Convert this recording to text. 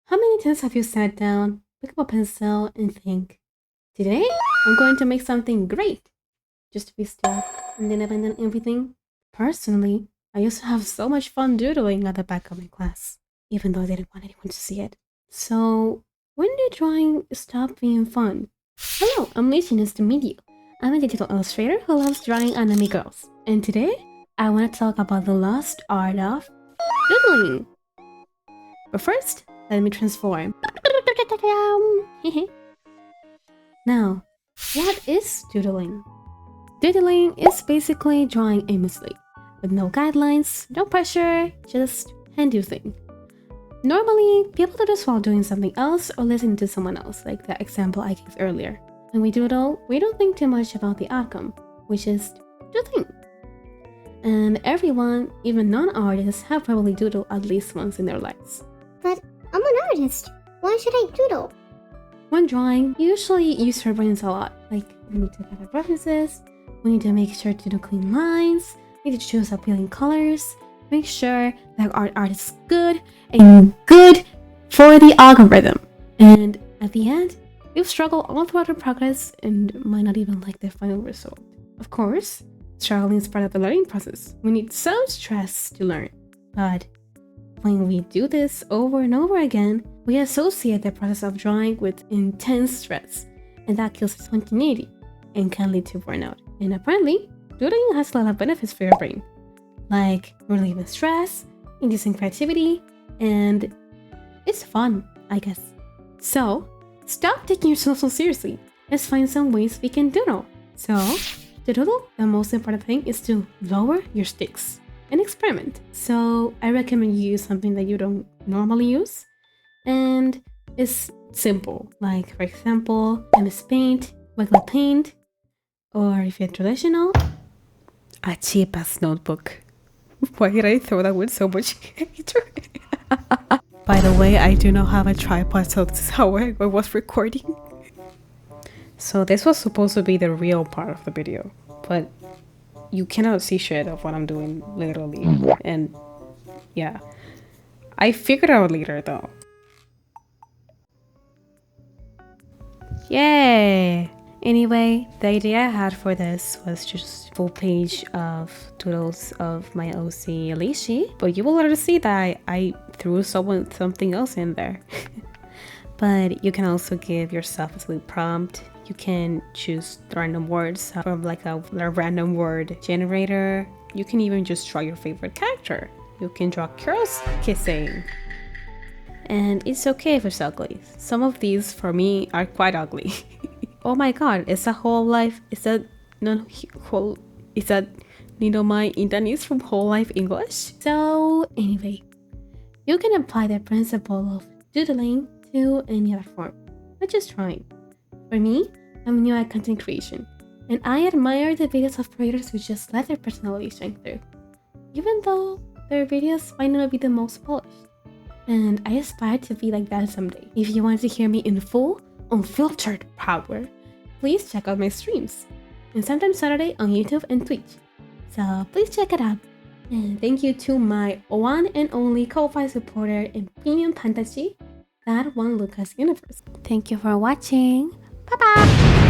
How many times have you sat down, pick up a pencil, and think, today I'm going to make something great? Just to be still and then abandon everything? Personally, I used to have so much fun doodling at the back of my class, even though I didn't want anyone to see it. So, when did drawing stop being fun? Hello, I'm Liz, nice to meet you. I'm a digital illustrator who loves drawing anime girls, and today I want to talk about the lost art of doodling. But first, let me transform. Now, what is doodling? Doodling is basically drawing aimlessly, with no guidelines, no pressure, just hand you thing. Normally, people do this while doing something else or listening to someone else, like the example I gave earlier. When we doodle, we don't think too much about the outcome, we just do things. And everyone, even non-artists, have probably doodled at least once in their lives. But I'm an artist. Why should I doodle? When drawing, you usually use your brains a lot. Like, we need to gather references, we need to make sure to do clean lines, we need to choose appealing colors, make sure that our art is good and good for the algorithm. And at the end, you've struggled all throughout the progress and might not even like the final result. Of course, struggling is part of the learning process. We need some stress to learn. But when we do this over and over again, we associate the process of drawing with intense stress, and that kills spontaneity and can lead to burnout. And apparently, doodling has a lot of benefits for your brain, like relieving stress, inducing creativity, and it's fun, I guess. So, stop taking yourself so seriously. Let's find some ways we can doodle. So, to doodle, the most important thing is to lower your stakes and experiment. So I recommend you use something that you don't normally use, and it's simple. Like, for example, MS Paint, Wacom Paint, or if you're traditional, a cheap ass notebook. Why did I throw that with so much hatred? By the way, I do not have a tripod, so this is how I was recording. So this was supposed to be the real part of the video, but you cannot see shit of what I'm doing, literally. And yeah, I figured out later though. Yay! Anyway, the idea I had for this was just full page of doodles of my OC Alicia, but you will later see that I threw something else in there. But you can also give yourself a silly prompt. You can choose random words from like a random word generator. You can even just draw your favorite character. You can draw girls kissing. And it's okay if it's ugly. Some of these for me are quite ugly. Oh my god, is that whole life? Is that my Intanese from Whole Life English? So anyway, you can apply the principle of doodling to any other form, not just drawing. For me, I'm new at content creation, and I admire the videos of creators who just let their personality shine through, even though their videos might not be the most polished. And I aspire to be like that someday. If you want to hear me in full, unfiltered power, please check out my streams, and sometimes Saturday on YouTube and Twitch. So please check it out. And thank you to my one and only Ko-Fi supporter in Premium Fantasy, that one Lucas Universe. Thank you for watching. Bye-bye!